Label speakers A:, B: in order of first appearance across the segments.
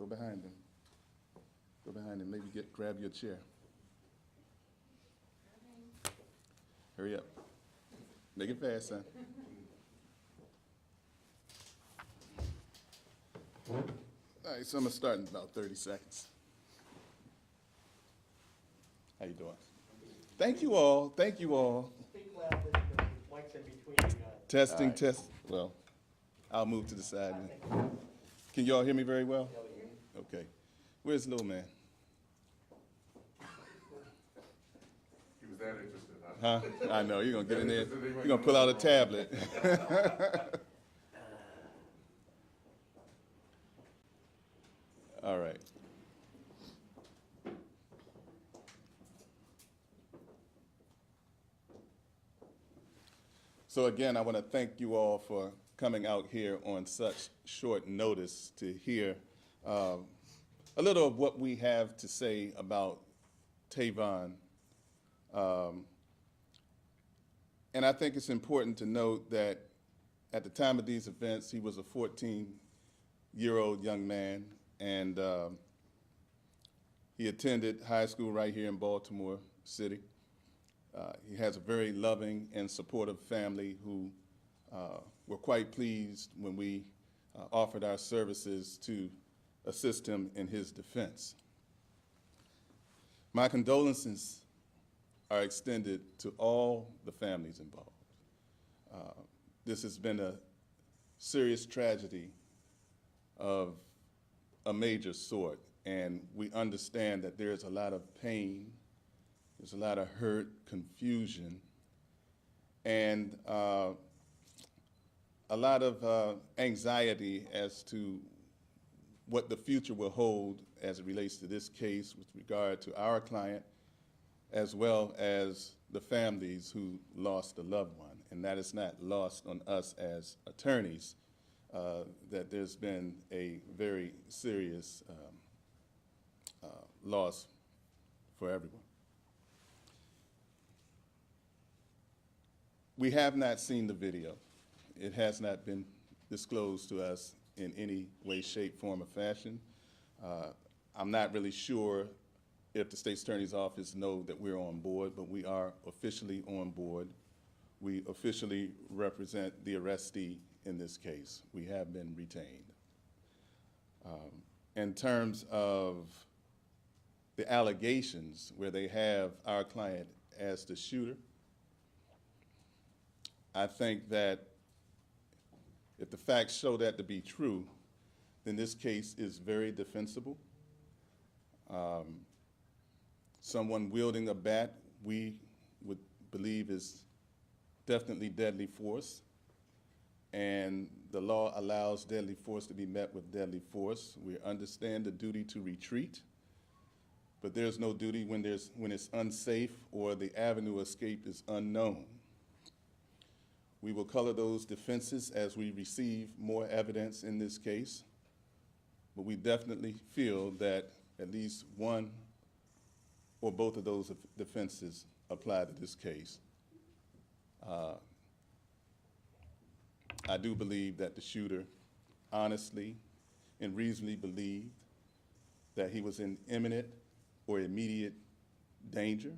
A: behind him. Go behind him. Maybe grab your chair. Hurry up. Make it fast, son. All right, so I'm gonna start in about 30 seconds. How you doing? Thank you all. Thank you all.
B: Speak loud, the mic's in between you guys.
A: Testing, test. Well, I'll move to the side. Can you all hear me very well? Okay. Where's little man?
C: He was that interested, huh?
A: Huh? I know, you're gonna get in there, you're gonna pull out a tablet. All right. So again, I want to thank you all for coming out here on such short notice to hear a little of what we have to say about Tavon. And I think it's important to note that at the time of these events, he was a 14-year-old young man, and he attended high school right here in Baltimore City. He has a very loving and supportive family who were quite pleased when we offered our services to assist him in his defense. My condolences are extended to all the families involved. This has been a serious tragedy of a major sort, and we understand that there's a lot of pain, there's a lot of hurt, confusion, and a lot of anxiety as to what the future will hold as it relates to this case with regard to our client, as well as the families who lost a loved one. And that is not lost on us as attorneys, that there's been a very serious loss for everyone. We have not seen the video. It has not been disclosed to us in any way, shape, form, or fashion. I'm not really sure if the State's Attorney's Office know that we're on board, but we are officially on board. We officially represent the arrestee in this case. We have been retained. In terms of the allegations where they have our client as the shooter, I think that if the facts show that to be true, then this case is very defensible. Someone wielding a bat, we would believe, is definitely deadly force, and the law allows deadly force to be met with deadly force. We understand the duty to retreat, but there's no duty when it's unsafe or the avenue of escape is unknown. We will color those defenses as we receive more evidence in this case, but we definitely feel that at least one or both of those defenses apply to this case. I do believe that the shooter honestly and reasonably believed that he was in imminent or immediate danger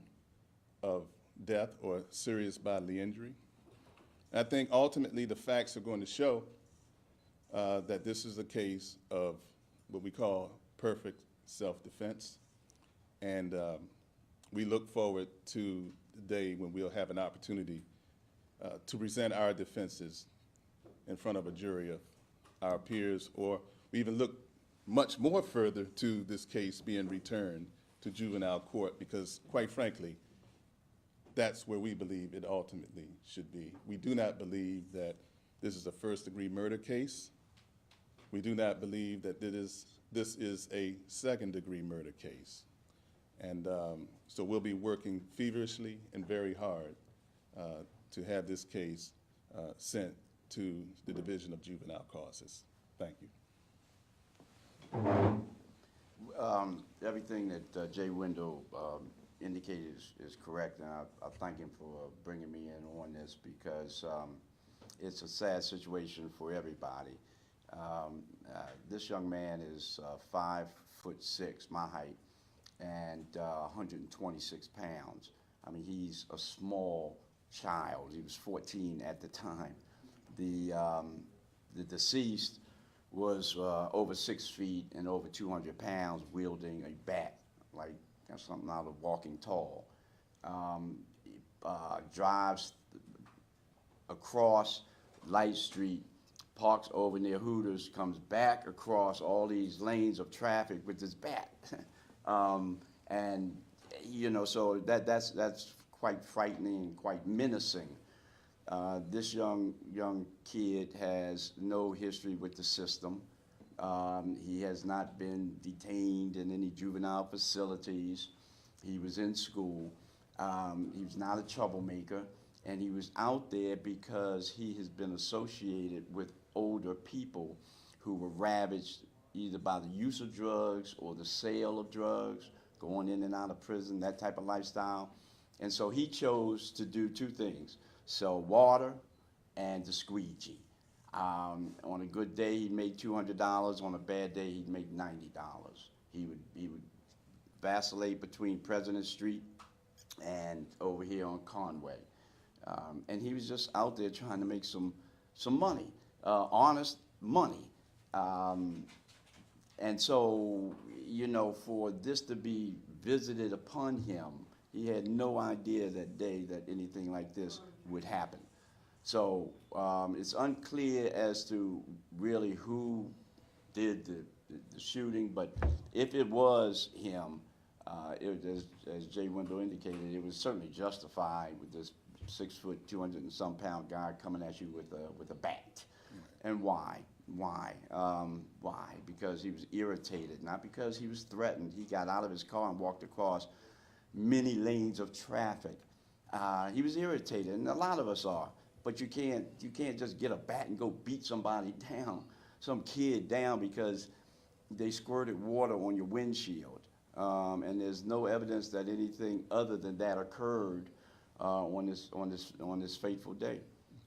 A: of death or serious bodily injury. I think ultimately the facts are going to show that this is a case of what we call perfect self-defense. And we look forward to the day when we'll have an opportunity to present our defenses in front of a jury of our peers, or we even look much more further to this case being returned to juvenile court, because quite frankly, that's where we believe it ultimately should be. We do not believe that this is a first-degree murder case. We do not believe that this is a second-degree murder case. And so we'll be working feverishly and very hard to have this case sent to the Division of Juvenile Causes. Thank you.
D: Everything that Jay Wendell indicated is correct, and I thank him for bringing me in on this, because it's a sad situation for everybody. this young man is 5'6", my height, and 126 pounds. I mean, he's a small child. He was 14 at the time. The deceased was over 6 feet and over 200 pounds, wielding a bat, like something out of Walking Tall. Drives across Light Street, parks over near Hooters, comes back across all these lanes of traffic with this bat. And, you know, so that's quite frightening and quite menacing. This young kid has no history with the system. He has not been detained in any juvenile facilities. He was in school. He was not a troublemaker, and he was out there because he has been associated with older people who were ravaged either by the use of drugs or the sale of drugs, going in and out of prison, that type of lifestyle. And so he chose to do two things: sell water and to squeegee. On a good day, he'd make $200. On a bad day, he'd make $90. He would vacillate between President Street and over here on Conway. And he was just out there trying to make some money, honest money. And so, you know, for this to be visited upon him, he had no idea that day that anything like this would happen. So it's unclear as to really who did the shooting, but if it was him, as Jay Wendell indicated, it was certainly justified with this 6 foot, 200 and some pound guy coming at you with a bat. And why? Why? Because he was irritated, not because he was threatened. He got out of his car and walked across many lanes of traffic. He was irritated, and a lot of us are. But you can't just get a bat and go beat somebody down, some kid down, because they squirted water on your windshield. And there's no evidence that anything other than that occurred on this fateful day.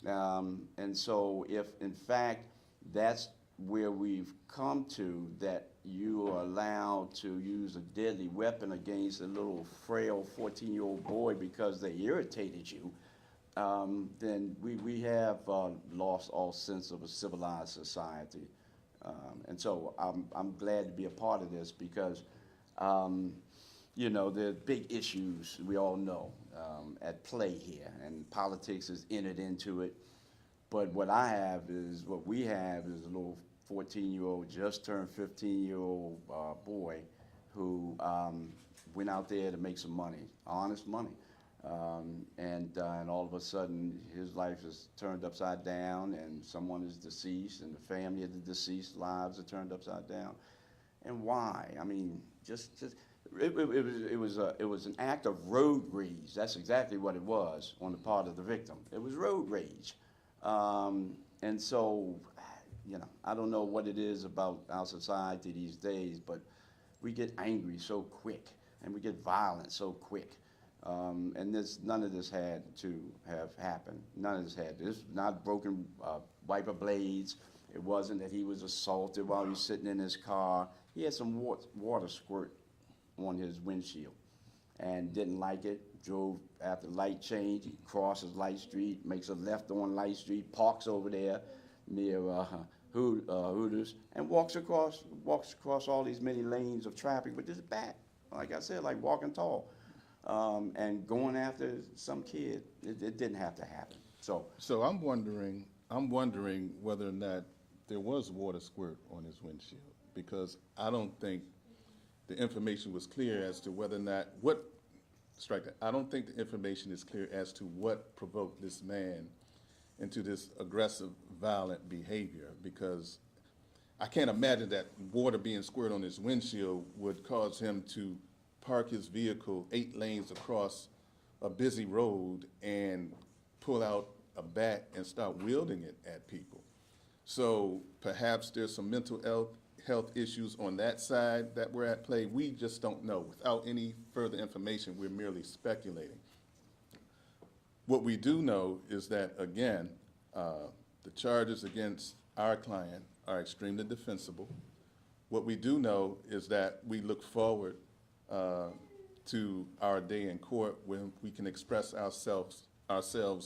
D: And so if, in fact, that's where we've come to, that you are allowed to use a deadly weapon against a little frail 14-year-old boy because they irritated you, then we have lost all sense of a civilized society. And so I'm glad to be a part of this because, you know, there are big issues we all know at play here, and politics has entered into it. But what we have is a little 14-year-old, just turned 15-year-old boy who went out there to make some money, honest money. And all of a sudden, his life is turned upside down, and someone is deceased, and the family of the deceased lives are turned upside down. And why? I mean, it was an act of road rage. That's exactly what it was on the part of the victim. It was road rage. And so, you know, I don't know what it is about our society these days, but we get angry so quick, and we get violent so quick. And none of this had to have happened. None of this had. This was not broken wiper blades. It wasn't that he was assaulted while he was sitting in his car. He had some water squirt on his windshield and didn't like it. Drove after light change. He crosses Light Street, makes a left on Light Street, parks over there near Hooters, and walks across all these many lanes of traffic with this bat. Like I said, like Walking Tall. And going after some kid. It didn't have to happen. So
A: I'm wondering whether or not there was water squirt on his windshield, because I don't think the information was clear as to whether or not I don't think the information is clear as to what provoked this man into this aggressive, violent behavior, because I can't imagine that water being squirted on his windshield would cause him to park his vehicle 8 lanes across a busy road and pull out a bat and start wielding it at people. So perhaps there's some mental health issues on that side that were at play. We just don't know. Without any further information, we're merely speculating. What we do know is that, again, the charges against our client are extremely defensible. What we do know is that we look forward to our day in court when we can express ourselves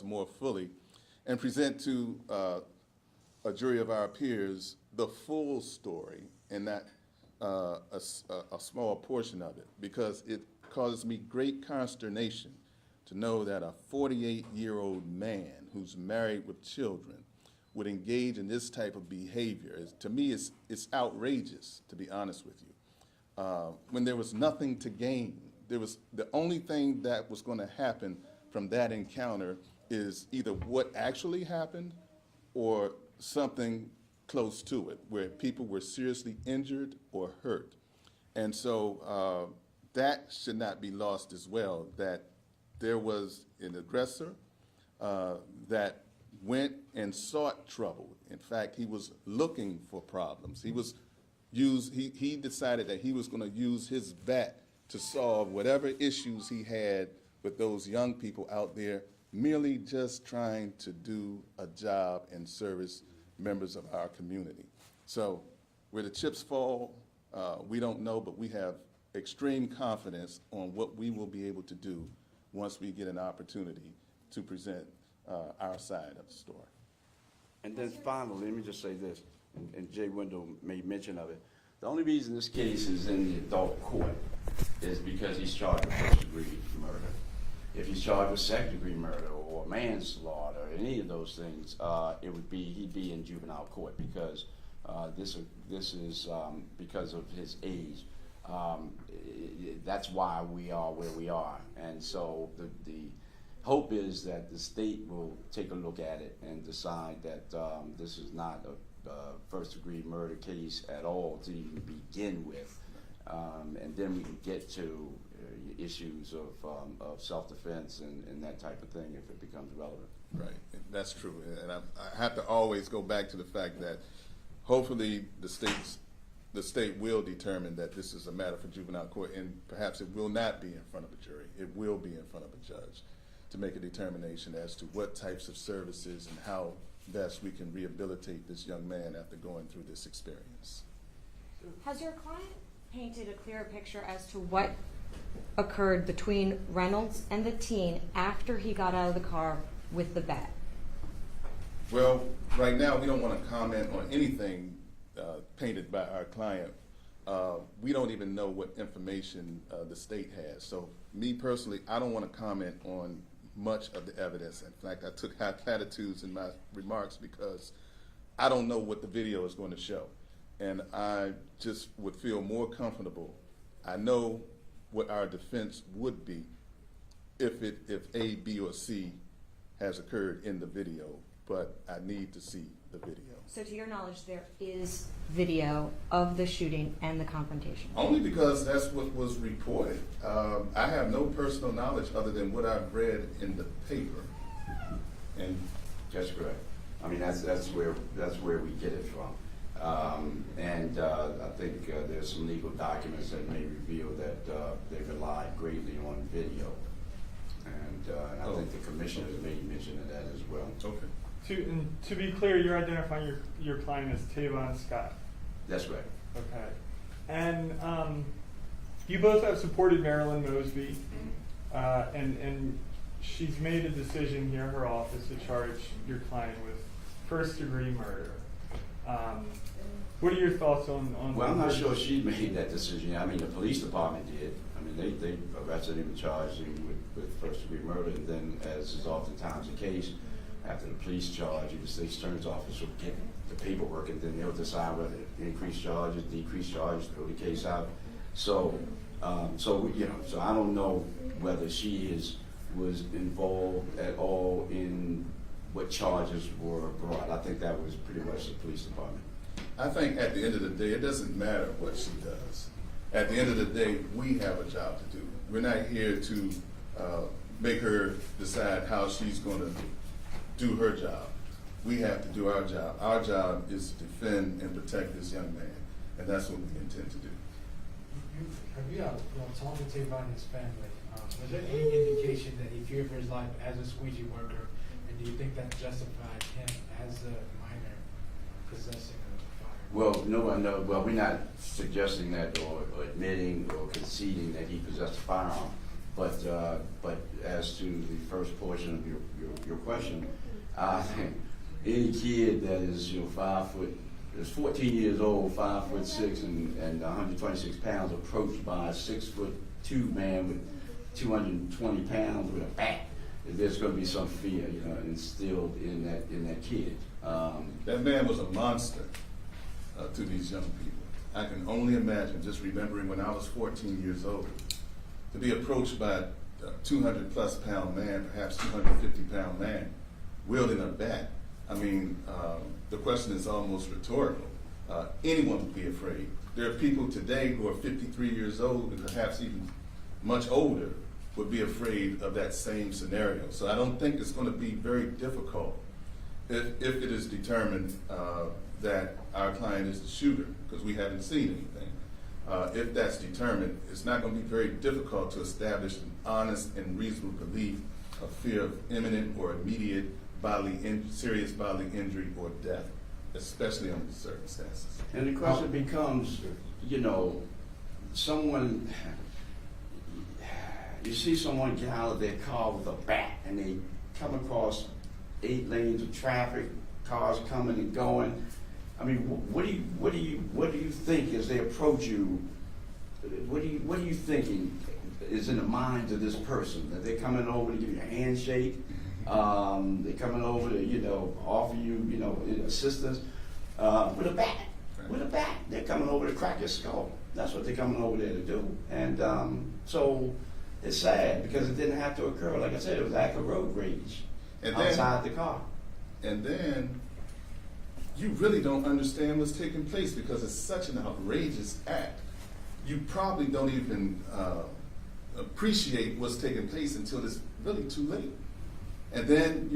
A: more fully and present to a jury of our peers the full story and not a small portion of it, because it causes me great consternation to know that a 48-year-old man who's married with children would engage in this type of behavior. To me, it's outrageous, to be honest with you. When there was nothing to gain, the only thing that was going to happen from that encounter is either what actually happened or something close to it, where people were seriously injured or hurt. And so that should not be lost as well, that there was an aggressor that went and sought trouble. In fact, he was looking for problems. He decided that he was going to use his bat to solve whatever issues he had with those young people out there, merely just trying to do a job and service members of our community. So where the chips fall, we don't know, but we have extreme confidence on what we will be able to do once we get an opportunity to present our side of the story.
D: And then finally, let me just say this, and Jay Wendell made mention of it. The only reason this case is in the adult court is because he's charged with first-degree murder. If he's charged with second-degree murder or manslaughter, or any of those things, he'd be in juvenile court, because this is because of his age. That's why we are where we are, and so the hope is that the state will take a look at it and decide that this is not a first-degree murder case at all to even begin with, and then we can get to issues of self-defense and that type of thing if it becomes relevant.
A: Right, that's true, and I have to always go back to the fact that hopefully the state will determine that this is a matter for juvenile court, and perhaps it will not be in front of a jury. It will be in front of a judge to make a determination as to what types of services and how best we can rehabilitate this young man after going through this experience.
E: Has your client painted a clearer picture as to what occurred between Reynolds and the teen after he got out of the car with the bat?
A: Well, right now we don't want to comment on anything painted by our client. We don't even know what information the state has. So me personally, I don't want to comment on much of the evidence. In fact, I took high platitudes in my remarks because I don't know what the video is going to show. And I just would feel more comfortable. I know what our defense would be if A, B, or C has occurred in the video, but I need to see the video.
E: So to your knowledge, there is video of the shooting and the confrontation?
A: Only because that's what was reported. I have no personal knowledge other than what I've read in the paper.
D: And that's correct. I mean, that's where we get it from. I think there's some legal documents that may reveal that they relied greatly on video. And I think the commissioner made mention of that as well.
A: Okay.
F: To be clear, you're identifying your client as Tavon Scott.
D: That's right.
F: Okay. And you both have supported Marilyn Mosby, and she's made a decision here, her office, to charge your client with first-degree murder. What are your thoughts on
D: Well, I'm not sure she made that decision. I mean, the police department did. I mean, they arrested him and charged him with first-degree murder, and then, as is oftentimes the case, after the police charge, the state attorney's office will get the paperwork, and then they'll decide whether to increase charges, decrease charges, throw the case out. So I don't know whether she was involved at all in what charges were brought. I think that was pretty much the police department.
A: I think at the end of the day, it doesn't matter what she does. At the end of the day, we have a job to do. We're not here to make her decide how she's going to do her job. We have to do our job. Our job is to defend and protect this young man, and that's what we intend to do.
G: Have you talked to Tavon and his family? Was there any indication that he feared for his life as a squeegee worker, and do you think that justified him as a minor possessing a
D: Well, no, well, we're not suggesting that or admitting or conceding that he possessed a firearm. But as to the first portion of your question, any kid that is, 5 foot, is 14 years old, 5'6" and 126 pounds, approached by a 6'2" man with 220 pounds with a bat, there's going to be some fear, instilled in that kid.
A: That man was a monster to these young people. I can only imagine, just remembering when I was 14 years old, to be approached by a 200-plus pound man, perhaps 250-pound man, wielding a bat. I mean, the question is almost rhetorical. Anyone would be afraid. There are people today who are 53 years old and perhaps even much older would be afraid of that same scenario. So I don't think it's going to be very difficult if it is determined that our client is the shooter, because we haven't seen anything. If that's determined, it's not going to be very difficult to establish an honest and reasonable belief of fear of imminent or immediate serious bodily injury or death, especially under the circumstances.
D: And the question becomes, someone, you see someone get out of their car with a bat and they come across 8 lanes of traffic, cars coming and going. I mean, what do you think as they approach you? What are you thinking is in the minds of this person? That they're coming over to give you a handshake? They're coming over to, offer you, assistance with a bat. Right. With a bat. They're coming over to crack your skull. That's what they're coming over there to do. And so it's sad because it didn't have to occur. Like I said, it was act of road rage outside the car.
A: And then you really don't understand what's taking place because it's such an outrageous act. You probably don't even appreciate what's taking place until it's really too late. And then,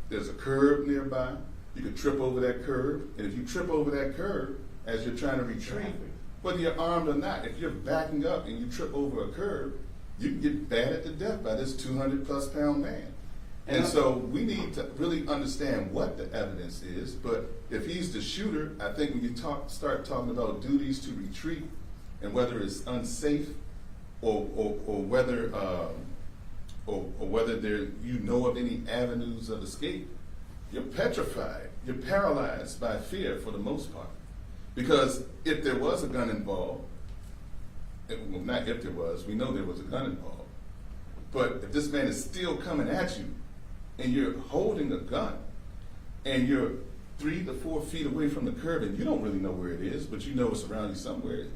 A: there's a curb nearby. You could trip over that curb. And if you trip over that curb as you're trying to retreat, whether you're armed or not, if you're backing up and you trip over a curb, you can get battered to death by this 200-plus pound man. And so we need to really understand what the evidence is. But if he's the shooter, I think when you start talking about duties to retreat and whether it's unsafe or whether you know of any avenues of escape, you're petrified. You're paralyzed by fear for the most part. Because if there was a gun involved, well, not if there was, we know there was a gun involved. But if this man is still coming at you and you're holding a gun and you're 3 to 4 feet away from the curb and you don't really know where it is, but you know it's around you somewhere,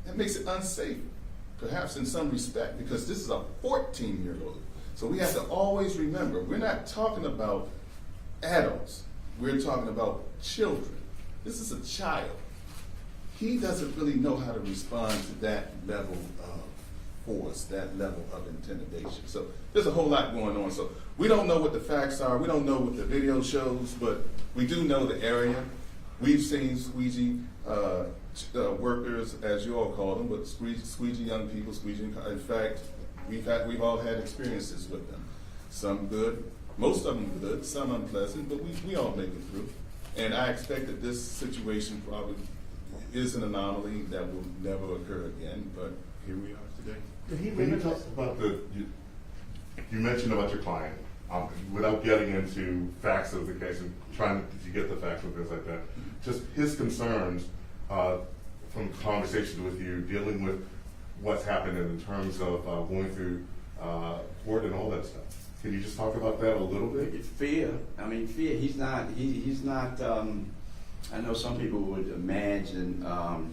A: that makes it unsafe, perhaps in some respect, because this is a 14-year-old. So we have to always remember, we're not talking about adults. We're talking about children. This is a child. He doesn't really know how to respond to that level of force, that level of intimidation. So there's a whole lot going on. So we don't know what the facts are. We don't know what the video shows, but we do know the area. We've seen squeegee workers, as you all call them, but squeegee young people, in fact, we've all had experiences with them. Some good, most of them good, some unpleasant, but we all make it through. And I expect that this situation probably is an anomaly that will never occur again, but here we are today.
C: Did he limit us about you mentioned about your client, without getting into facts of the case and trying to get the facts and things like that, just his concerns from conversations with you, dealing with what's happened in terms of going through court and all that stuff. Can you just talk about that a little bit?
D: Fear. I mean, fear. He's not. I know some people would imagine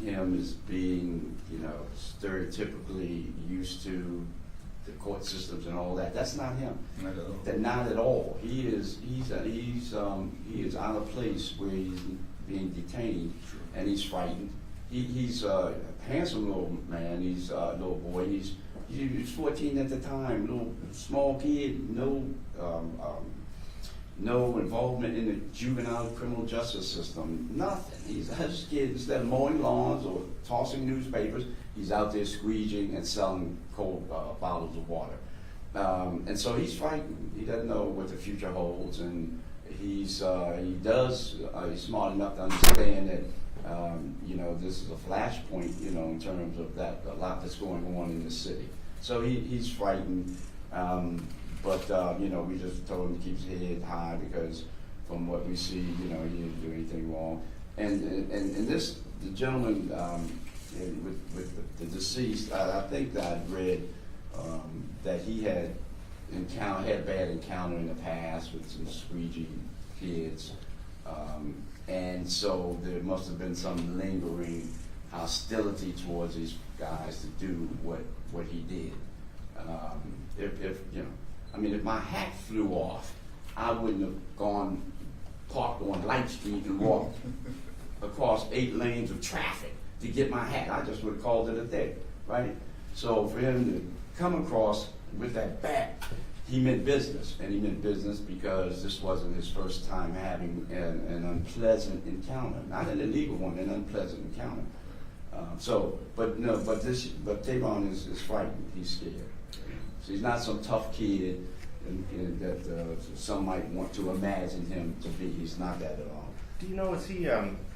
D: him as being, stereotypically used to the court systems and all that. That's not him.
A: Not at all.
D: Not at all. He is out of place where he's being detained, and he's frightened. He's a handsome little man. He's a little boy. He was 14 at the time. Little small kid. No involvement in the juvenile criminal justice system. Nothing. He's just a kid. Instead of mowing lawns or tossing newspapers, he's out there squeegeeing and selling cold bottles of water. And so he's frightened. He doesn't know what the future holds, and he's smart enough to understand that, this is a flashpoint, in terms of that, a lot that's going on in the city. So he's frightened, but we just told him to keep his head high because from what we see, he didn't do anything wrong. And the gentleman, with the deceased, I think that I'd read, that he had a bad encounter in the past with some squeegee kids. And so there must have been some lingering hostility towards these guys to do what he did. If my hat flew off, I wouldn't have parked on Light Street and walked across 8 lanes of traffic to get my hat. I just would have called it a day, right? So for him to come across with that bat, he meant business, and he meant business because this wasn't his first time having an unpleasant encounter, not an illegal one, an unpleasant encounter. But Tavon is frightened. He's scared. So he's not some tough kid that some might want to imagine him to be. He's not that at all.
H: Do you know,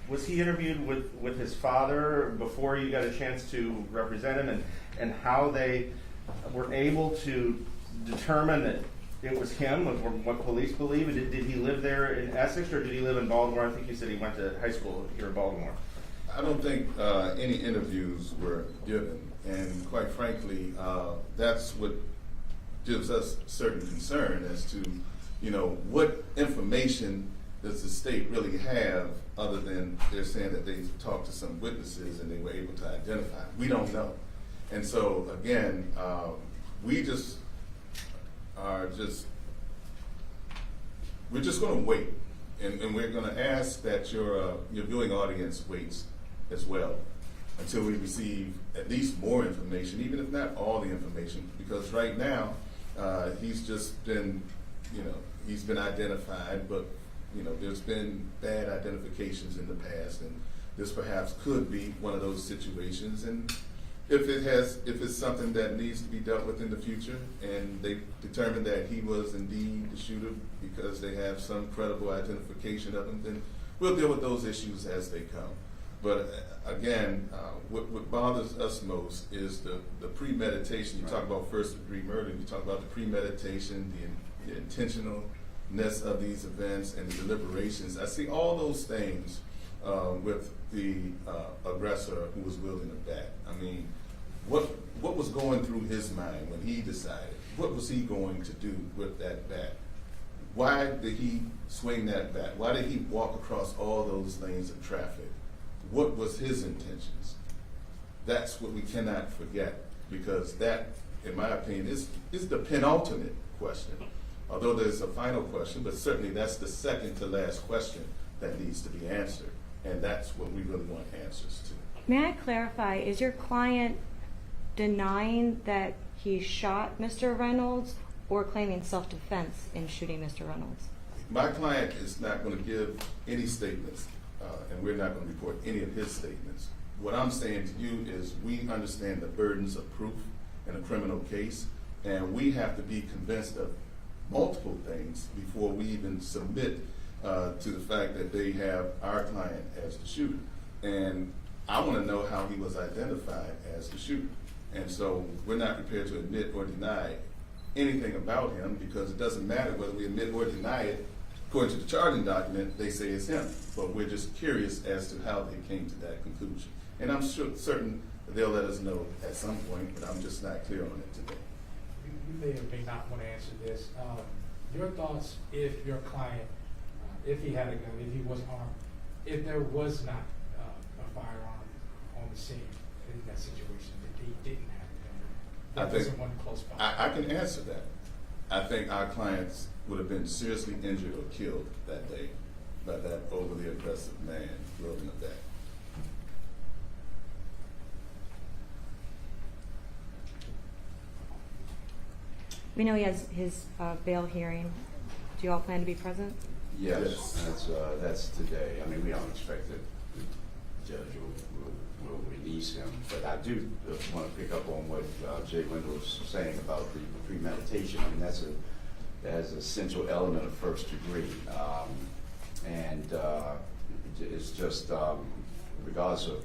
H: was he interviewed with his father before you got a chance to represent him, and how they were able to determine that it was him, or what police believe? Did he live there in Essex, or did he live in Baltimore? I think you said he went to high school here in Baltimore.
A: I don't think any interviews were given, and quite frankly, that's what gives us certain concern as to, what information does the state really have other than they're saying that they talked to some witnesses and they were able to identify. We don't know. And so, again, we're just going to wait, and we're going to ask that your viewing audience waits as well until we receive at least more information, even if not all the information, because right now he's just been, he's been identified, but there's been bad identifications in the past, and this perhaps could be one of those situations. And if it's something that needs to be dealt with in the future, and they determine that he was indeed the shooter because they have some credible identification of him, then we'll deal with those issues as they come. But again, what bothers us most is the premeditation. You talk about first-degree murder, you talk about the premeditation, the intentionalness of these events, and the deliberations. I see all those things with the aggressor who was wielding a bat. I mean, what was going through his mind when he decided? What was he going to do with that bat? Why did he swing that bat? Why did he walk across all those lanes of traffic? What was his intentions? That's what we cannot forget, because that, in my opinion, is the penultimate question. Although there's a final question, but certainly that's the second to last question that needs to be answered. And that's what we really want answers to.
E: May I clarify, is your client denying that he shot Mr. Reynolds or claiming self-defense in shooting Mr. Reynolds?
A: My client is not going to give any statements, and we're not going to report any of his statements. What I'm saying to you is we understand the burdens of proof in a criminal case, and we have to be convinced of multiple things before we even submit to the fact that they have our client as the shooter. And I want to know how he was identified as the shooter. And so we're not prepared to admit or deny anything about him, because it doesn't matter whether we admit or deny it. According to the charging document, they say it's him. But we're just curious as to how they came to that conclusion. And I'm certain that they'll let us know at some point, but I'm just not clear on it today.
G: You may or may not want to answer this. Your thoughts if your client, if he had a gun, if he was armed, if there was not a firearm on the scene in that situation, if he didn't have a gun, there wasn't one close by.
A: I can answer that. I think our clients would have been seriously injured or killed that day by that overly aggressive man wielding a bat.
E: We know he has his bail hearing. Do you all plan to be present?
D: Yes, that's today. I mean, we don't expect that the judge will release him, but I do want to pick up on what Jay Wendell was saying about the premeditation. I mean, as an essential element of first degree. It's just, regardless of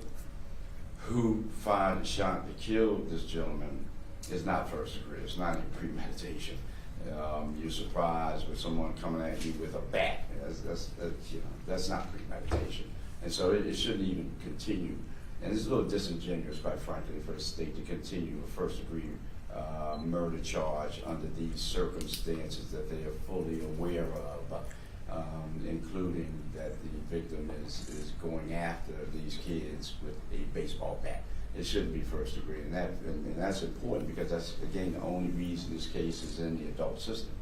D: who fired the shot that killed this gentleman, it's not first degree. It's not even premeditation. You're surprised with someone coming at you with a bat. That's not premeditation. And so it shouldn't even continue. And it's a little disingenuous, quite frankly, for the state to continue a first degree murder charge under these circumstances that they are fully aware of, including that the victim is going after these kids with a baseball bat. It shouldn't be first degree, and that's important because that's, again, the only reason this case is in the adult system.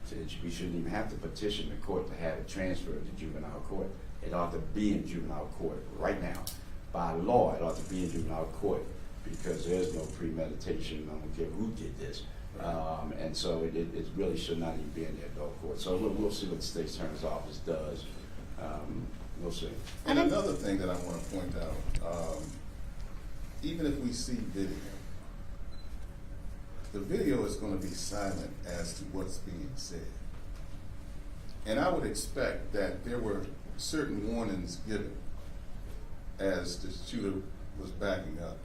D: So we shouldn't even have to petition the court to have it transferred to juvenile court. It ought to be in juvenile court right now. By law, it ought to be in juvenile court because there's no premeditation. I don't care who did this. And so it really should not even be in the adult court. So we'll see what the state attorney's office does. We'll see.
A: And another thing that I want to point out, even if we see video, the video is going to be silent as to what's being said. And I would expect that there were certain warnings given as the shooter was backing up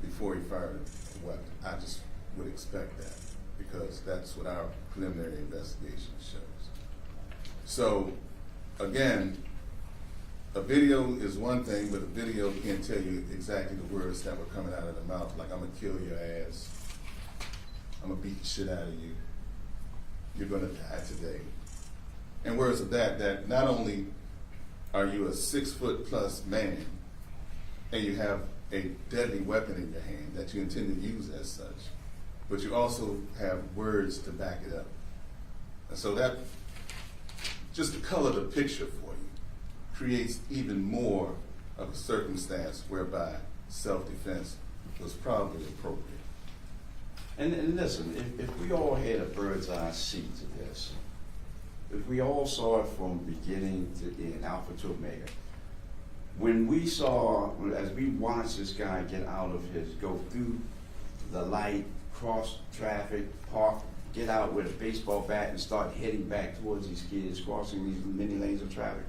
A: before he fired the weapon. I just would expect that because that's what our preliminary investigation shows. So, again, a video is one thing, but a video can't tell you exactly the words that were coming out of the mouth, like, I'm gonna kill your ass, I'm gonna beat the shit out of you, you're gonna die today. And words of that not only are you a 6-foot+ man and you have a deadly weapon in your hand that you intend to use as such, but you also have words to back it up. And so that, just to color the picture for you, creates even more of a circumstance whereby self-defense was probably appropriate.
D: And listen, if we all had a bird's eye seat to this, if we all saw it from beginning to end, alpha to omega, when we saw, as we watched this guy go through the light, cross traffic, park, get out with a baseball bat and start heading back towards these kids, crossing these many lanes of traffic,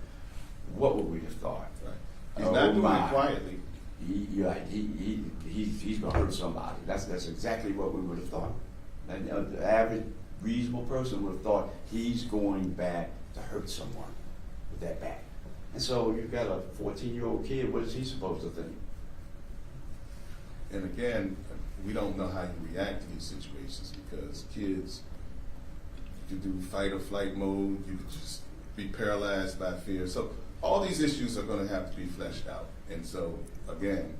D: what would we have thought?
A: Right. He's not doing it quietly.
D: He's going to hurt somebody. That's exactly what we would have thought. And the average reasonable person would have thought he's going back to hurt someone with that bat. And so you've got a 14-year-old kid. What is he supposed to think?
A: And again, we don't know how you react to these situations because kids, you can do fight or flight mode. You could just be paralyzed by fear. So all these issues are going to have to be fleshed out. And so, again,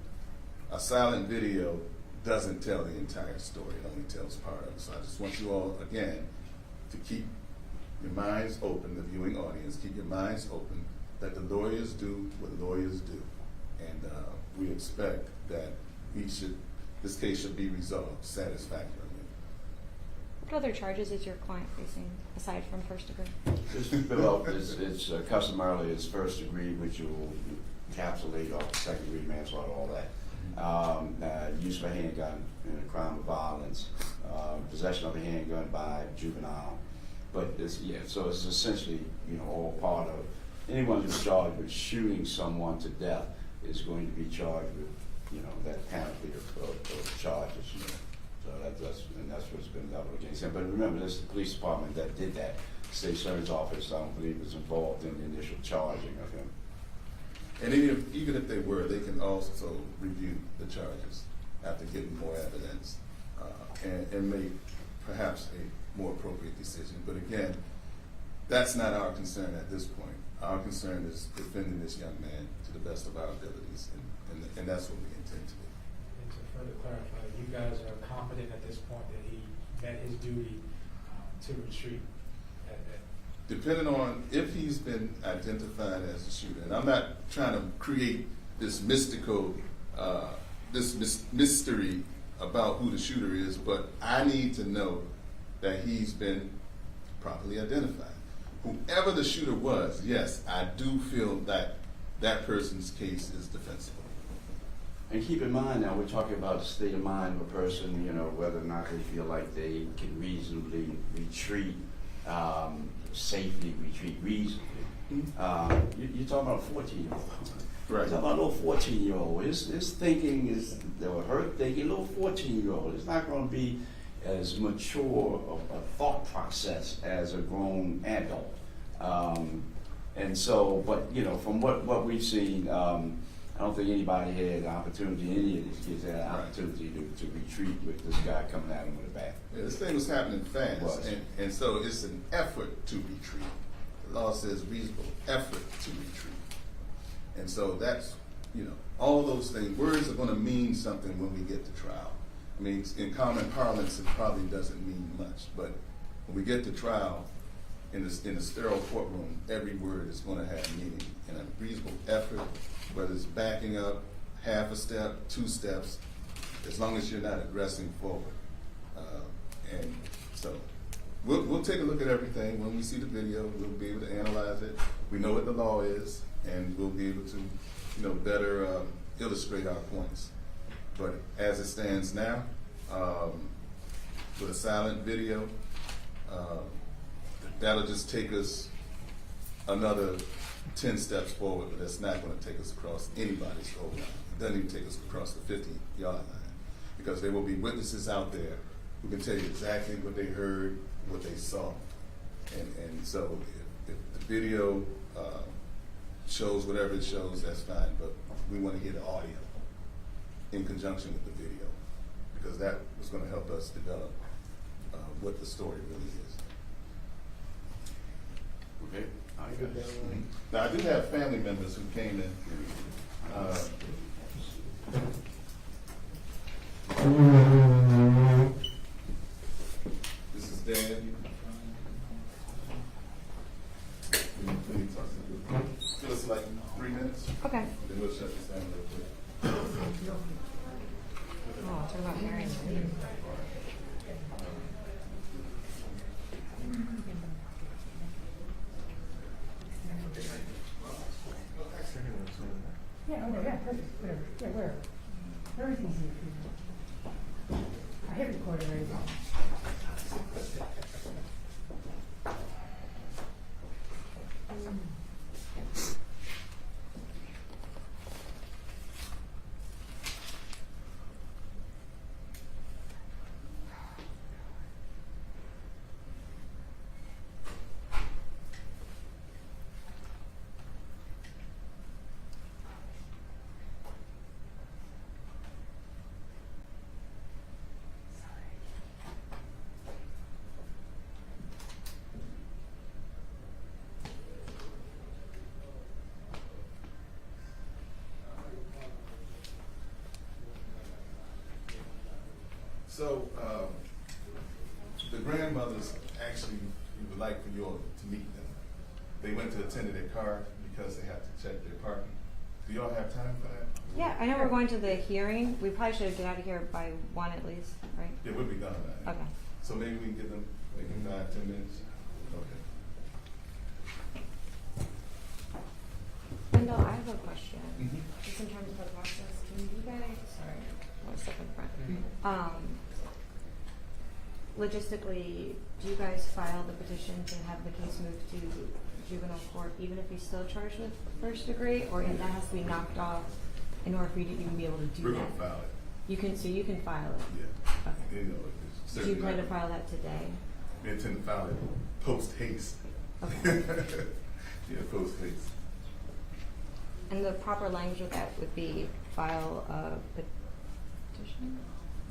A: a silent video doesn't tell the entire story. It only tells part of it. So I just want you all, again, to keep your minds open, the viewing audience, keep your minds open, that the lawyers do what lawyers do. And we expect that this case should be resolved satisfactorily.
E: What other charges is your client facing aside from first degree?
D: It's customarily it's first degree, which will encapsulate off second degree manslaughter, all that. Use of a handgun in a crime of violence, possession of a handgun by juvenile. But so it's essentially, all part of anyone who's charged with shooting someone to death is going to be charged with, that panoply of charges. So that's what's been leveled against him. But remember, this is the police department that did that. The state attorney's office, I don't believe, was involved in the initial charging of him.
A: And even if they were, they can also review the charges after getting more evidence and make perhaps a more appropriate decision. But again, that's not our concern at this point. Our concern is defending this young man to the best of our abilities, and that's what we intend to do.
G: And to further clarify, you guys are confident at this point that he met his duty to retreat?
A: Depending on if he's been identified as a shooter, and I'm not trying to create this mystical, mystery about who the shooter is, but I need to know that he's been properly identified. Whoever the shooter was, yes, I do feel that that person's case is defensible.
D: And keep in mind now, we're talking about the state of mind of a person, you know, whether or not they feel like they can reasonably retreat, safely retreat reasonably. You're talking about a 14-year-old.
A: Right.
D: You're talking about a little 14-year-old. His thinking is, or her thinking, a little 14-year-old. It's not going to be as mature a thought process as a grown adult. And so, but, you know, from what we've seen, I don't think anybody had the opportunity, any of these kids had an opportunity to retreat with this guy coming at them with a bat.
A: Yeah, this thing was happening fast,
D: Was.
A: and so it's an effort to retreat. The law says reasonable effort to retreat. And so that's, you know, all those things, words are gonna mean something when we get to trial. I mean, in common parlance, it probably doesn't mean much, but when we get to trial, in a sterile courtroom, every word is gonna have meaning. And a reasonable effort, whether it's backing up, half a step, 2 steps, as long as you're not aggressing forward. And so, we'll take a look at everything. When we see the video, we'll be able to analyze it. We know what the law is, and we'll be able to, you know, better illustrate our points. But as it stands now, with a silent video, that'll just take us another 10 steps forward, but that's not going to take us across anybody's goal line. It doesn't even take us across the 50-yard line, because there will be witnesses out there who can tell you exactly what they heard, what they saw. And so if the video shows whatever it shows, that's fine, but we want to hear the audio in conjunction with the video, because that was going to help us develop what the story really is.
D: Okay? All right, guys.
A: Now, I do have family members who came in. This is Dan. Give us like 3 minutes,
E: Okay.
A: then we'll shut this down real quick.
E: Oh, talk about marrying me.
I: Yeah, okay, yeah, perfect, whatever, yeah, wherever. Wherever's easier for you. I hit record already.
A: So, the grandmothers actually, we would like for you all to meet them. They went to attend to their car because they have to check their parking. Do y'all have time for that?
E: Yeah, I know we're going to the hearing. We probably should get out of here by 1 at least, right?
A: Yeah, we'll be done by then.
E: Okay.
A: So maybe we can give them, maybe 5, 10 minutes? Okay.
E: Wendell, I have a question.
A: Mhm.
E: Just in terms of the process, can you guys, sorry, one step in front. Logistically, do you guys file the petition to have the case moved to juvenile court, even if he's still charged with first degree, or that has to be knocked off in order for you to even be able to do
A: We're
E: that?
A: gonna file it,
E: You can, so you can file it.
A: yeah.
E: Okay.
A: You know, it's
E: Do you
A: certainly
E: plan to
A: not-
E: file that today?
A: We intend to file it post haste.
E: Okay.
A: Yeah, post haste.
E: And the proper language of that would be file a petition?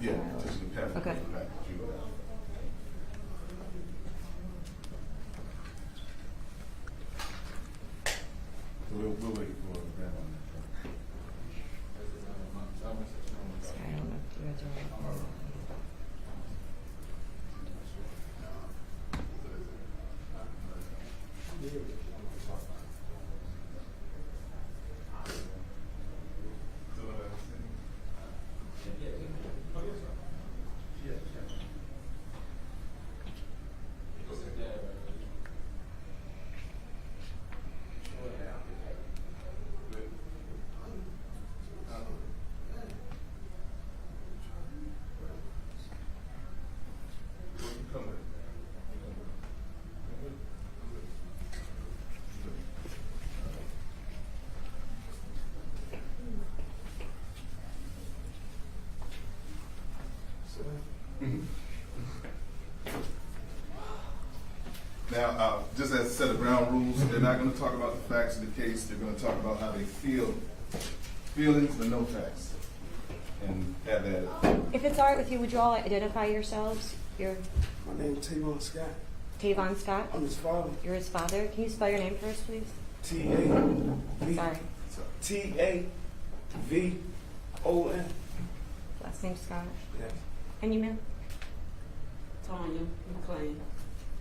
A: Yeah,
E: File-
A: petition to have it
E: Okay.
A: back to juvenile. So we'll wait for the grandma.
E: Sorry, I don't know if you guys are.
J: has a set of ground rules. They're not gonna talk about the facts of the case. They're gonna talk about how they feel. Feelings, but no facts. And have that.
E: If it's all right with you, would you all identify yourselves? You're
K: My name's Tavon Scott.
E: Tavon Scott.
K: I'm his father.
E: You're his father. Can you spell your name first, please?
K: T-A-V.
E: Sorry.
K: T-A-V-O-N.
E: Last name Scott.
K: Yeah.
E: And you, ma'am?
L: Tanya McLean,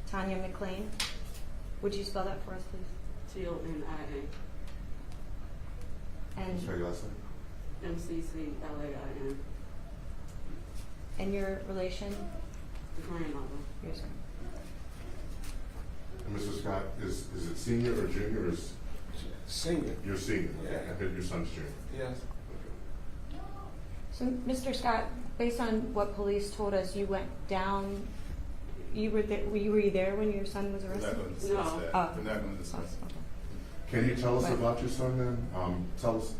E: Tanya McLean. Would you spell that for us, please?
L: T-O-N-I-A,
E: And
C: Spell your last name.
L: M-C-C-L-A-I-N,
E: and your relation?
L: the grandmother.
E: Yours.
C: And Mr. Scott, is it senior or junior, or is
K: Senior.
C: you're senior?
K: Yeah.
C: I bet your son's junior.
K: Yes.
E: So, Mr. Scott, based on what police told us, you went down. You were there. Were you there when your son was
A: We're
E: arrested?
A: not gonna discuss
L: No.
A: that.
E: Oh.
A: We're not gonna discuss
E: Oh,
A: it.
E: okay.
C: Can you tell us
E: Right.
C: about your son then? Tell us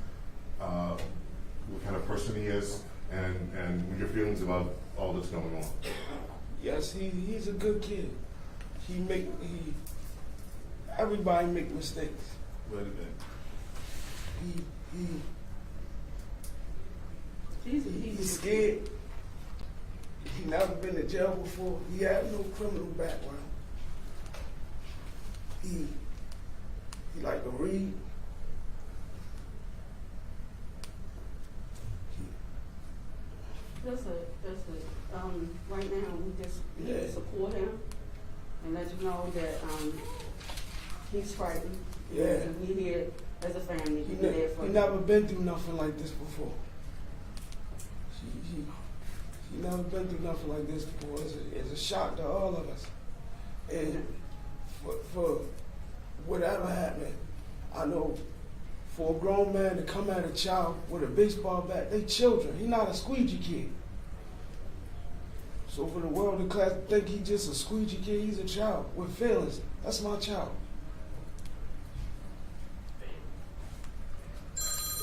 C: what kind of person he is, and your feelings about all that's going on.
K: Yes, he's a good kid. Everybody make mistakes.
A: Wait a minute.
K: He's scared. He never been to jail before. He had no criminal background. He like to read.
L: That's it. Right now, we just
K: Yeah.
L: support him and let you know that, he's frightened.
K: Yeah.
L: And we here as a family,
K: He,
L: we there for
K: he
L: him.
K: never been through nothing like this before. He never been through nothing like this before. It's a shock to all of us. And for whatever happened, I know for a grown man to come at a child with a baseball bat, they children. He not a squeegee kid. So for the world to think he just a squeegee kid, he's a child with feelings. That's my child.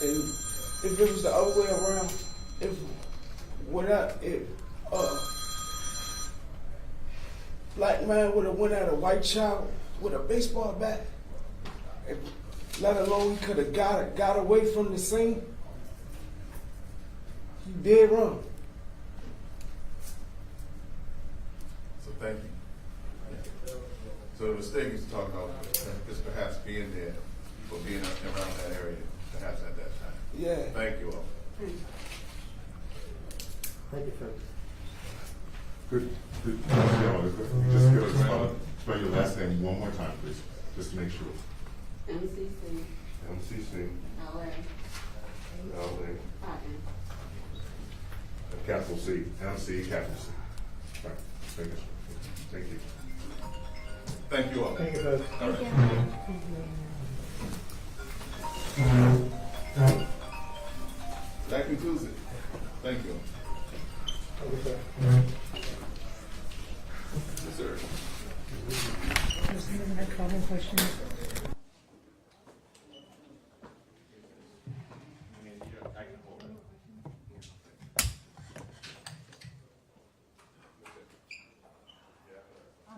K: And if it was the other way around, if black man would have went at a white child with a baseball bat, let alone he could have got away from the scene, he did wrong.
J: So thank you. So the mistake he's talking about is perhaps being there or being around that area, perhaps at that time.
K: Yeah.
J: Thank you all.
B: Thank you, sir.
C: Good. Just give us spell your last name one more time, please, just to make sure.
L: M-C-C-L-A-I-N.
C: M-C-C-L-A, capital C, M-C, capital C. Right, thank you. Thank you.
J: Thank you all.
B: Thank you, folks.
J: All right. That concludes it. Thank you.
B: Thank you, sir.
J: Yes, sir.
I: Does anyone have comment questions?
H: I can hold